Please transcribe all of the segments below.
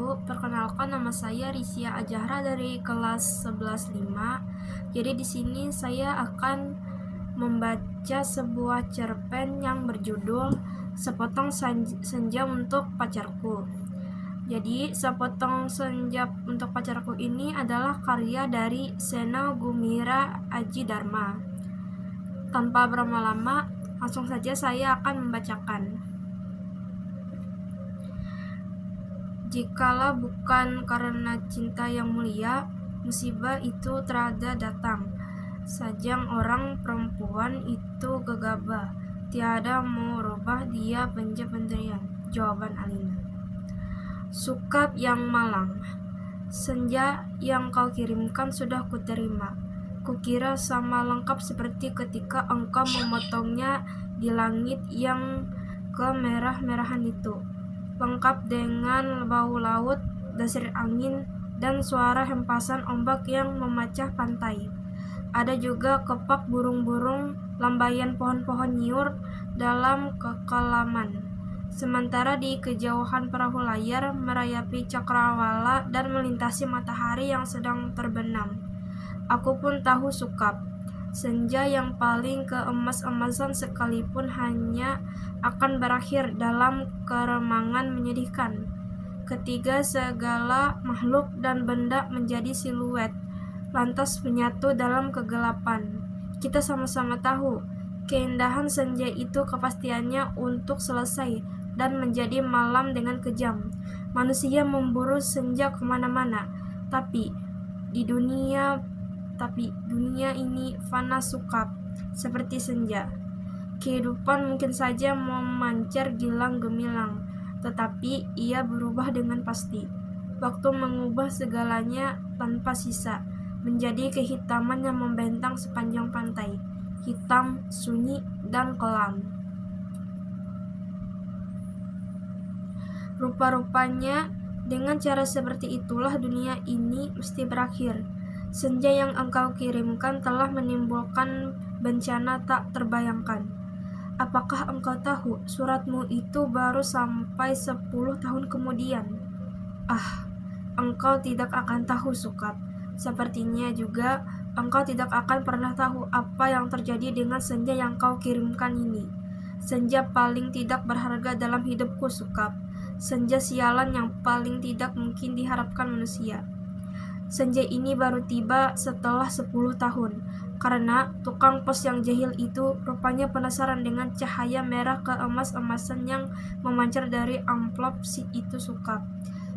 wabarakatuh. Perkenalkan, nama saya Rizia Ajahra dari kelas 11.5. Jadi di sini saya akan membaca sebuah cerpen yang berjudul Sepotong Senja untuk Pacarku. Jadi Sepotong Senja untuk Pacarku ini adalah karya dari Sena Gumira Aji Dharma. Tanpa berlama-lama, langsung saja saya akan membacakan. Jikalau bukan karena cinta yang mulia, musibah itu terada datang. Sajang orang perempuan itu gegabah, tiada mau rubah dia pendirian. Jawaban Alina. Sukap yang malang, senja yang kau kirimkan sudah kuterima. Kukira sama lengkap seperti ketika engkau memotongnya di langit yang kemerah-merahan itu. Lengkap dengan bau laut, desir angin, dan suara hempasan ombak yang memecah pantai. Ada juga kepak burung-burung, lambaian pohon-pohon nyiur dalam kekelaman. Sementara di kejauhan perahu layar merayapi cakrawala dan melintasi matahari yang sedang terbenam. Aku pun tahu sukap. Senja yang paling keemas-emasan sekalipun hanya akan berakhir dalam keremangan menyedihkan. Ketiga segala makhluk dan benda menjadi siluet, lantas menyatu dalam kegelapan. Kita sama-sama tahu, keindahan senja itu kepastiannya untuk selesai dan menjadi malam dengan kejam. Manusia memburu senja kemana-mana, tapi dunia ini fana sukap, seperti senja. Kehidupan mungkin saja memancar gilang gemilang, tetapi ia berubah dengan pasti. Waktu mengubah segalanya tanpa sisa, menjadi kehitaman yang membentang sepanjang pantai, hitam, sunyi, dan kelam. Rupa-rupanya, dengan cara seperti itulah dunia ini mesti berakhir. Senja yang engkau kirimkan telah menimbulkan bencana tak terbayangkan. Apakah engkau tahu suratmu itu baru sampai 10 tahun kemudian? Engkau tidak akan tahu sukap. Sepertinya juga engkau tidak akan pernah tahu apa yang terjadi dengan senja yang kau kirimkan ini. Senja paling tidak berharga dalam hidupku sukap. Senja sialan yang paling tidak mungkin diharapkan manusia. Senja ini baru tiba setelah 10 tahun, karena tukang pos yang jahil itu rupanya penasaran dengan cahaya merah keemas-emasan yang memancar dari amplop si itu sukap.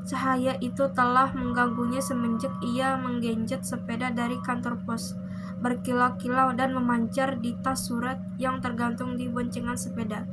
Cahaya itu telah mengganggunya semenjak ia menggenjot sepeda dari kantor pos, berkilau-kilau dan memancar di tas surat yang tergantung di boncengan sepeda.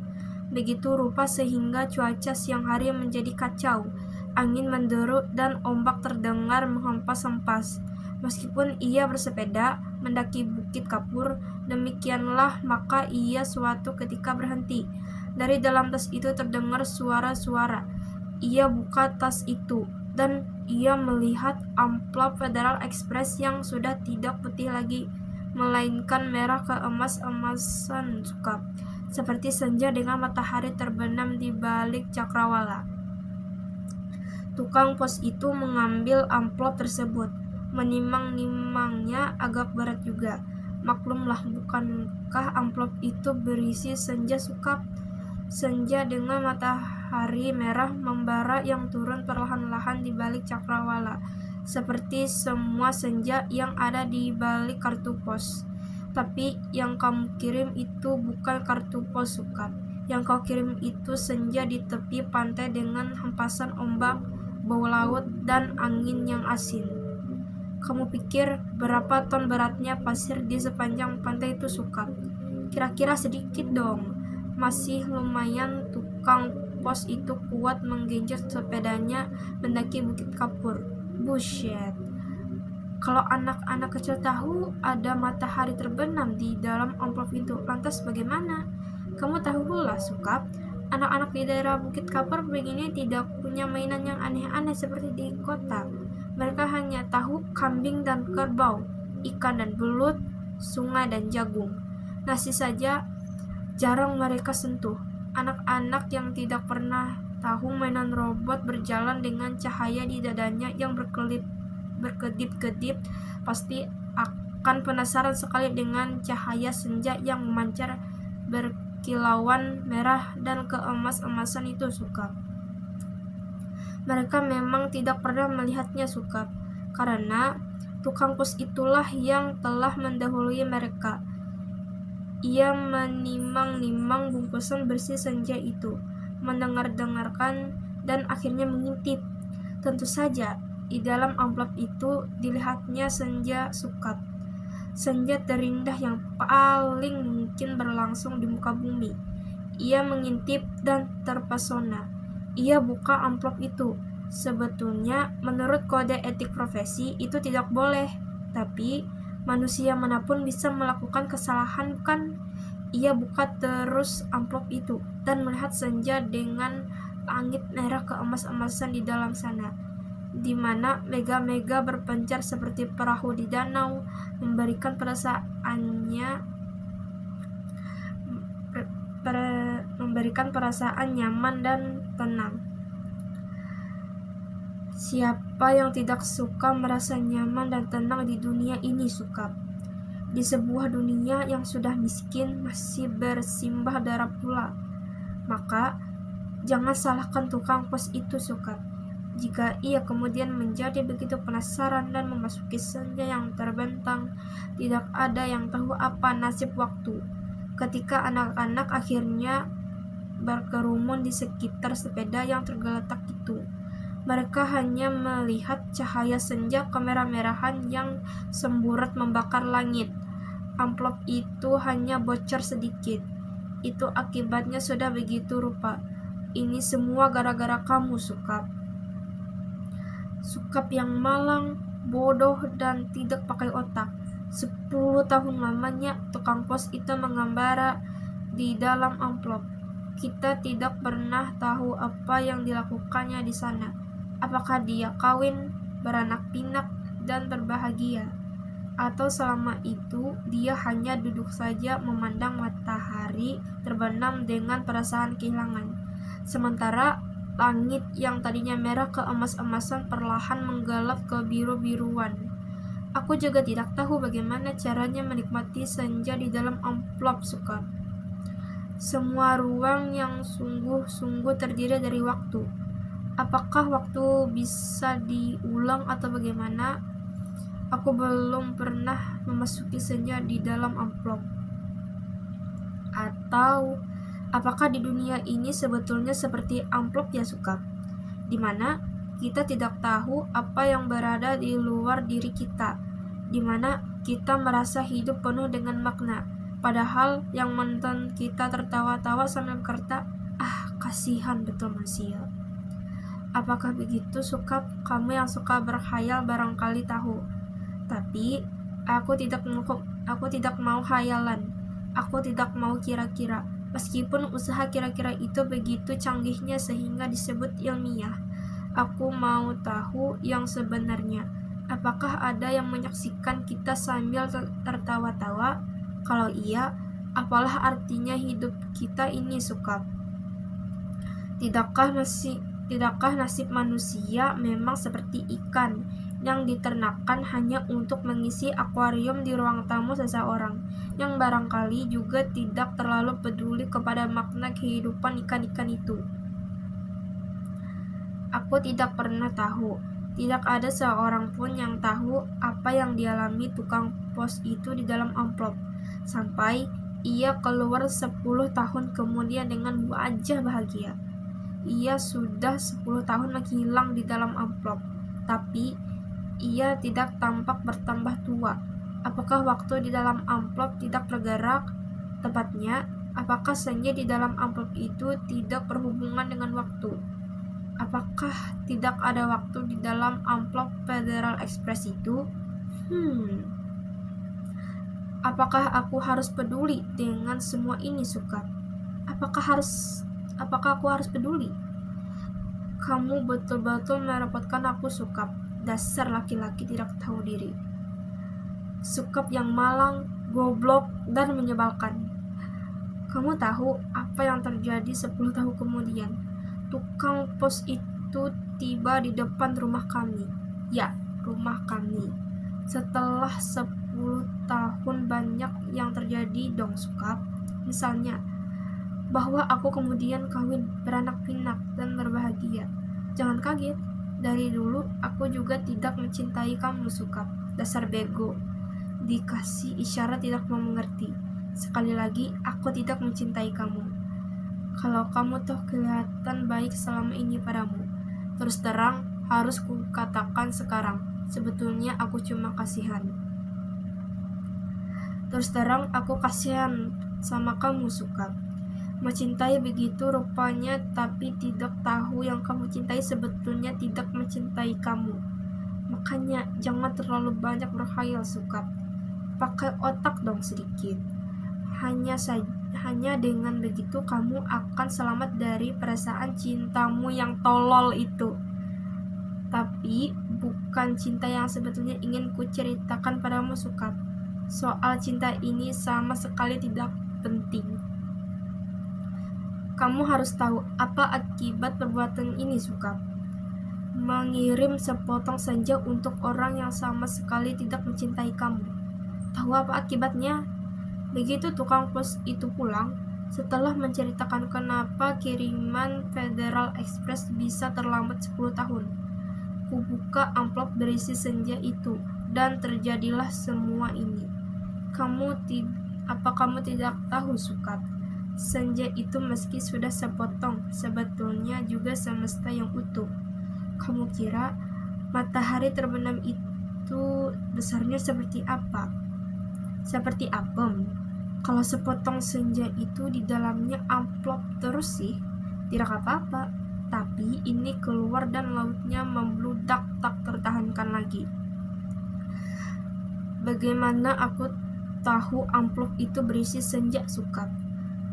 Begitu rupa sehingga cuaca siang hari menjadi kacau. Angin menderu dan ombak terdengar menghempas-hempas. Meskipun ia bersepeda mendaki Bukit Kapur, demikianlah maka ia suatu ketika berhenti. Dari dalam tas itu terdengar suara-suara. Ia buka tas itu dan ia melihat amplop Federal Express yang sudah tidak putih lagi, melainkan merah keemas-emasan sukap, seperti senja dengan matahari terbenam di balik cakrawala. Tukang pos itu mengambil amplop tersebut, menimang-nimangnya agak berat juga. Maklumlah, bukankah amplop itu berisi senja sukap? Senja dengan matahari merah membara yang turun perlahan-lahan di balik cakrawala, seperti semua senja yang ada di balik kartu pos. Tapi yang kamu kirim itu bukan kartu pos sukap. Yang kau kirim itu senja di tepi pantai dengan hempasan ombak, bau laut, dan angin yang asin. Kamu pikir berapa ton beratnya pasir di sepanjang pantai itu sukap? Kira-kira sedikit dong. Masih lumayan tukang pos itu kuat menggenjot sepedanya mendaki Bukit Kapur. Bullshit. Kalau anak-anak kecil tahu ada matahari terbenam di dalam amplop itu, lantas bagaimana? Kamu tahulah sukap, anak-anak di daerah Bukit Kapur begini tidak punya mainan yang aneh-aneh seperti di kota. Mereka hanya tahu kambing dan kerbau, ikan dan belut, sungai dan jagung. Nasi saja jarang mereka sentuh. Anak-anak yang tidak pernah tahu mainan robot berjalan dengan cahaya di dadanya yang berkedip-kedip, pasti akan penasaran sekali dengan cahaya senja yang memancar berkilauan merah dan keemas-emasan itu, Sukap. Mereka memang tidak pernah melihatnya, Sukap, karena tukang pos itulah yang telah mendahului mereka. Ia menimang-nimang bungkusan bersih senja itu, mendengar-dengarkan, dan akhirnya mengintip. Tentu saja, di dalam amplop itu dilihatnya senja, Sukap. Senja terindah yang paling mungkin berlangsung di muka bumi. Ia mengintip dan terpesona. Ia buka amplop itu. Sebetulnya, menurut kode etik profesi, itu tidak boleh. Tapi, manusia manapun bisa melakukan kesalahan, kan? Ia buka terus amplop itu dan melihat senja dengan langit merah keemas-emasan di dalam sana, di mana mega-mega berpencar seperti perahu di danau, memberikan perasaan nyaman dan tenang. Siapa yang tidak suka merasa nyaman dan tenang di dunia ini, Sukap? Di sebuah dunia yang sudah miskin, masih bersimbah darah pula. Maka, jangan salahkan tukang pos itu, Sukap. Jika ia kemudian menjadi begitu penasaran dan memasuki senja yang terbentang, tidak ada yang tahu apa nasib waktu. Ketika anak-anak akhirnya berkerumun di sekitar sepeda yang tergeletak itu, mereka hanya melihat cahaya senja kemerah-merahan yang semburat membakar langit. Amplop itu hanya bocor sedikit. Itu akibatnya sudah begitu rupa. Ini semua gara-gara kamu, Sukap. Sukap yang malang, bodoh, dan tidak pakai otak. 10 tahun lamanya tukang pos itu mengembara di dalam amplop. Kita tidak pernah tahu apa yang dilakukannya di sana. Apakah dia kawin, beranak pinak, dan berbahagia? Atau selama itu dia hanya duduk saja memandang matahari terbenam dengan perasaan kehilangan, sementara langit yang tadinya merah keemas-emasan perlahan menggelap ke biru-biruan. Aku juga tidak tahu bagaimana caranya menikmati senja di dalam amplop, Sukap. Semua ruang yang sungguh-sungguh terdiri dari waktu. Apakah waktu bisa diulang atau bagaimana? Aku belum pernah memasuki senja di dalam amplop. Atau apakah di dunia ini sebetulnya seperti amplop, ya, Sukap? Di mana kita tidak tahu apa yang berada di luar diri kita, di mana kita merasa hidup penuh dengan makna, padahal yang menonton kita tertawa-tawa sambil berkata, kasihan betul manusia. Apakah begitu, Sukap? Kamu yang suka berkhayal barangkali tahu. Tapi aku tidak mau khayalan. Aku tidak mau kira-kira. Meskipun usaha kira-kira itu begitu canggihnya sehingga disebut ilmiah. Aku mau tahu yang sebenarnya. Apakah ada yang menyaksikan kita sambil tertawa-tawa? Kalau iya, apalah artinya hidup kita ini, Sukap? Tidakkah nasib manusia memang seperti ikan yang diternakan hanya untuk mengisi akuarium di ruang tamu seseorang, yang barangkali juga tidak terlalu peduli kepada makna kehidupan ikan-ikan itu? Aku tidak pernah tahu. Tidak ada seorang pun yang tahu apa yang dialami tukang pos itu di dalam amplop, sampai ia keluar 10 tahun kemudian dengan wajah bahagia. Ia sudah 10 tahun menghilang di dalam amplop, tapi ia tidak tampak bertambah tua. Apakah waktu di dalam amplop tidak bergerak? Tepatnya, apakah senja di dalam amplop itu tidak berhubungan dengan waktu? Apakah tidak ada waktu di dalam amplop Federal Express itu? Apakah aku harus peduli dengan semua ini, Sukap? Apakah aku harus peduli? Kamu betul-betul merepotkan aku, Sukap. Dasar laki-laki tidak tahu diri. Sukap yang malang, goblok, dan menyebalkan. Kamu tahu apa yang terjadi 10 tahun kemudian? Tukang pos itu tiba di depan rumah kami. Ya, rumah kami. Setelah 10 tahun banyak yang terjadi dong, Sukap. Misalnya, bahwa aku kemudian kawin, beranak pinak, dan berbahagia. Jangan kaget, dari dulu aku juga tidak mencintai kamu, Sukap. Dasar bego. Dikasih isyarat tidak mau mengerti. Sekali lagi, aku tidak mencintai kamu. Kalau kamu toh kelihatan baik selama ini padamu. Terus terang, harus kukatakan sekarang, sebetulnya aku cuma kasihan. Terus terang, aku kasihan sama kamu, Sukap. Mencintai begitu rupanya, tapi tidak tahu yang kamu cintai sebetulnya tidak mencintai kamu. Makanya jangan terlalu banyak berkhayal, Sukap. Pakai otak dong sedikit. Hanya dengan begitu kamu akan selamat dari perasaan cintamu yang tolol itu. Tapi bukan cinta yang sebetulnya ingin kuceritakan padamu, Sukap. Soal cinta ini sama sekali tidak penting. Kamu harus tahu apa akibat perbuatan ini, Sukap. Mengirim sepotong senja untuk orang yang sama sekali tidak mencintai kamu. Tahu apa akibatnya? Begitu tukang pos itu pulang, setelah menceritakan kenapa kiriman Federal Express bisa terlambat 10 tahun. Kubuka amplop berisi senja itu, dan terjadilah semua ini. Apa kamu tidak tahu, Sukap? Senja itu meski sudah sepotong, sebetulnya juga semesta yang utuh. Kamu kira matahari terbenam itu besarnya seperti apa? Seperti apem. Kalau sepotong senja itu di dalamnya amplop terus sih, tidak apa-apa. Tapi ini keluar dan lautnya membludak tak tertahankan lagi. Bagaimana aku tahu amplop itu berisi senja, Sukap?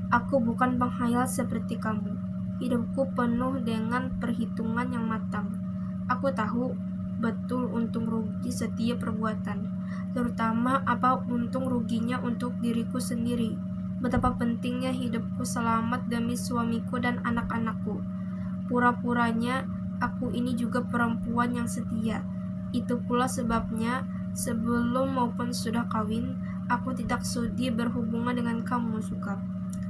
Aku bukan penghayal seperti kamu. Hidupku penuh dengan perhitungan yang matang. Aku tahu betul untung rugi setiap perbuatan, terutama apa untung ruginya untuk diriku sendiri. Betapa pentingnya hidupku selamat demi suamiku dan anak-anakku. Pura-puranya aku ini juga perempuan yang setia. Itu pula sebabnya sebelum maupun sudah kawin, aku tidak sudi berhubungan dengan kamu, Sukap.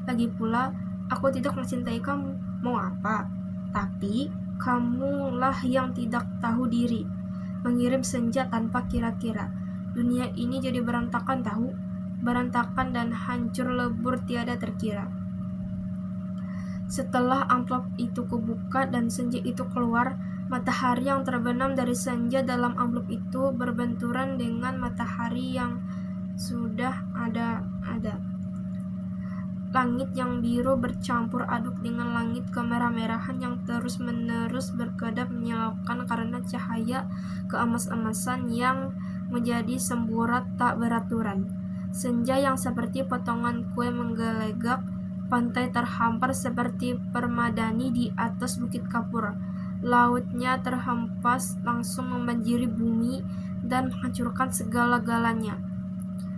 Lagi pula, aku tidak mencintai kamu. Mau apa? Tapi kamulah yang tidak tahu diri, mengirim senja tanpa kira-kira. Dunia ini jadi berantakan tahu, berantakan dan hancur lebur tiada terkira. Setelah amplop itu kubuka dan senja itu keluar, matahari yang terbenam dari senja dalam amplop itu berbenturan dengan matahari yang sudah ada. Langit yang biru bercampur aduk dengan langit kemerah-merahan yang terus-menerus berkedap menyilaukan karena cahaya keemas-emasan yang menjadi semburat tak beraturan. Senja yang seperti potongan kue menggelegak, pantai terhampar seperti permadani di atas bukit kapur. Lautnya terhempas langsung membanjiri bumi dan menghancurkan segala-galanya.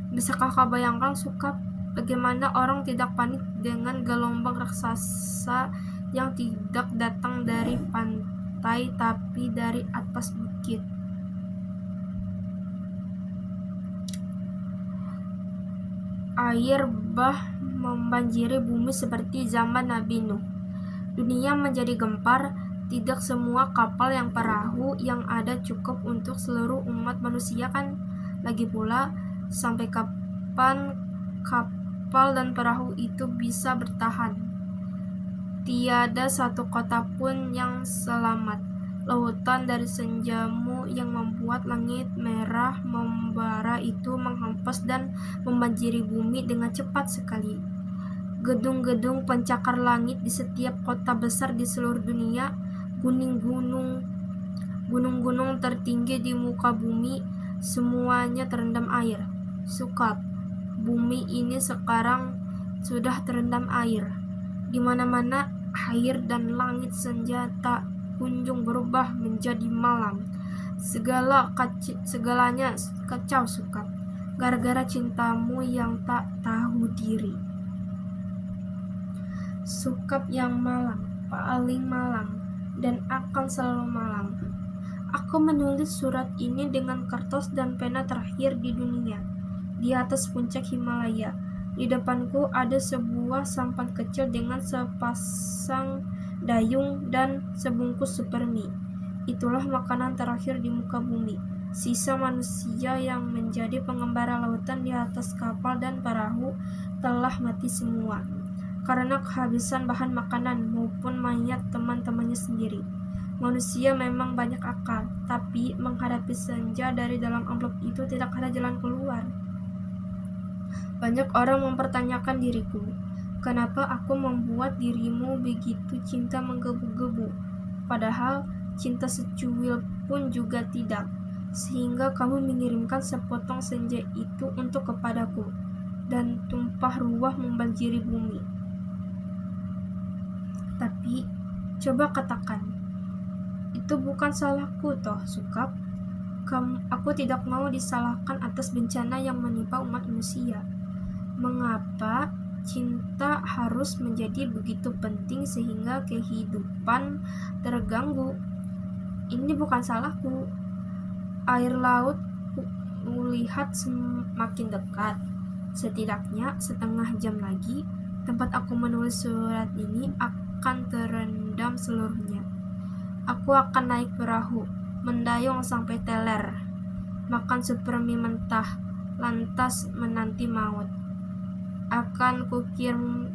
Bisakah kau bayangkan, Sukap, bagaimana orang tidak panik dengan gelombang raksasa yang tidak datang dari pantai tapi dari atas bukit? Air bah membanjiri bumi seperti zaman Nabi Nuh. Dunia menjadi gempar. Tidak semua kapal yang perahu yang ada cukup untuk seluruh umat manusia kan? Lagi pula, sampai kapan kapal dan perahu itu bisa bertahan? Tiada satu kota pun yang selamat. Lautan dari senjamu yang membuat langit merah membara itu menghempas dan membanjiri bumi dengan cepat sekali. Gedung-gedung pencakar langit di setiap kota besar di seluruh dunia, gunung-gunung tertinggi di muka bumi, semuanya terendam air. Sukap, bumi ini sekarang sudah terendam air. Di mana-mana air dan langit senja tak kunjung berubah menjadi malam. Segalanya kacau, Sukap, gara-gara cintamu yang tak tahu diri. Sukap yang malang. paling malang dan akan selalu malang. Aku menulis surat ini dengan kertas dan pena terakhir di dunia, di atas puncak Himalaya. Di depanku ada sebuah sampan kecil dengan sepasang dayung dan sebungkus supermi. Itulah makanan terakhir di muka bumi. Sisa manusia yang menjadi pengembara lautan di atas kapal dan perahu telah mati semua, karena kehabisan bahan makanan maupun mayat teman-temannya sendiri. Manusia memang banyak akal, tapi menghadapi senja dari dalam amplop itu tidak ada jalan keluar. Banyak orang mempertanyakan diriku, kenapa aku membuat dirimu begitu cinta menggebu-gebu, padahal cinta secuil pun juga tidak, sehingga kamu mengirimkan sepotong senja itu untuk kepadaku, dan tumpah ruah membanjiri bumi. Tapi, coba katakan, itu bukan salahku toh, Sukap. Aku tidak mau disalahkan atas bencana yang menimpa umat manusia. Mengapa cinta harus menjadi begitu penting sehingga kehidupan terganggu? Ini bukan salahku. Air laut kulihat semakin dekat. Setidaknya setengah jam lagi, tempat aku menulis surat ini akan terendam seluruhnya. Aku akan naik perahu, mendayung sampai teler, makan supermi mentah, lantas menanti maut. Akan kukirim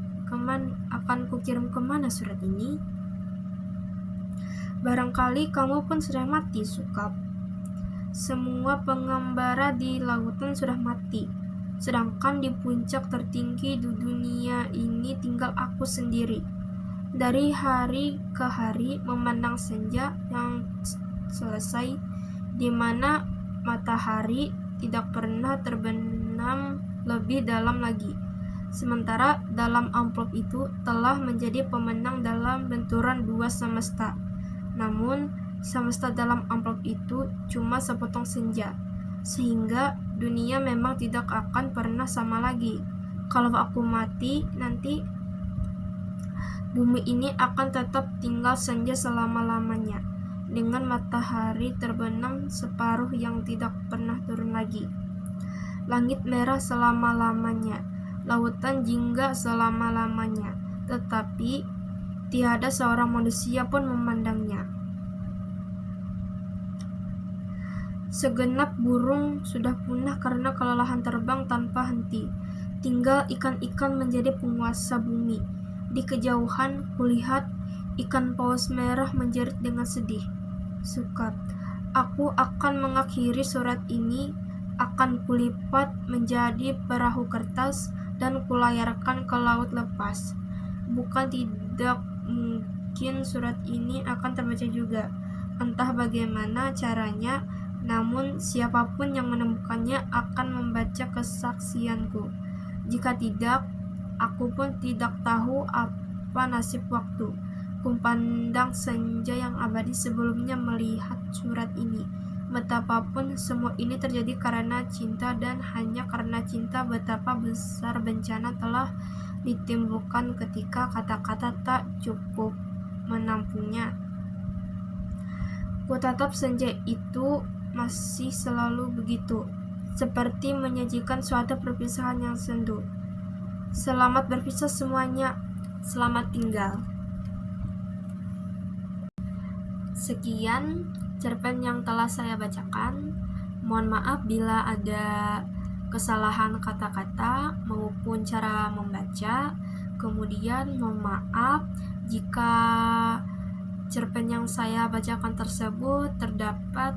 kemana surat ini? Barangkali kamu pun sudah mati, Sukap. Semua pengembara di lautan sudah mati, sedangkan di puncak tertinggi di dunia ini tinggal aku sendiri. Dari hari ke hari memandang senja yang selesai, di mana matahari tidak pernah terbenam lebih dalam lagi. Sementara dalam amplop itu telah menjadi pemenang dalam benturan dua semesta. Namun semesta dalam amplop itu cuma sepotong senja, sehingga dunia memang tidak akan pernah sama lagi. Kalau aku mati nanti, bumi ini akan tetap tinggal senja selama-lamanya, dengan matahari terbenam separuh yang tidak pernah turun lagi. Langit merah selama-lamanya, lautan jingga selama-lamanya, tetapi tiada seorang manusia pun memandangnya. Segenap burung sudah punah karena kelelahan terbang tanpa henti. Tinggal ikan-ikan menjadi penguasa bumi. Di kejauhan kulihat ikan paus merah menjerit dengan sedih. Sukap, aku akan mengakhiri surat ini, akan kulipat menjadi perahu kertas dan kulayarkan ke laut lepas. Bukan tidak mungkin surat ini akan terbaca juga, entah bagaimana caranya, namun siapapun yang menemukannya akan membaca kesaksianku. Jika tidak, aku pun tidak tahu apa nasib waktu. Kupandang senja yang abadi sebelumnya melihat surat ini. Betapapun semua ini terjadi karena cinta, dan hanya karena cinta betapa besar bencana telah ditimbulkan ketika kata-kata tak cukup menampungnya. Kutatap senja itu masih selalu begitu, seperti menyajikan suatu perpisahan yang sendu. Selamat berpisah semuanya, selamat tinggal. Sekian cerpen yang telah saya bacakan. Mohon maaf bila ada kesalahan kata-kata maupun cara membaca. Kemudian mohon maaf jika cerpen yang saya bacakan tersebut terdapat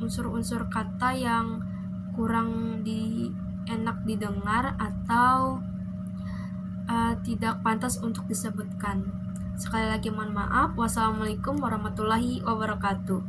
unsur-unsur kata yang kurang enak didengar atau tidak pantas untuk disebutkan. Sekali lagi mohon maaf. Wassalamualaikum warahmatullahi wabarakatuh.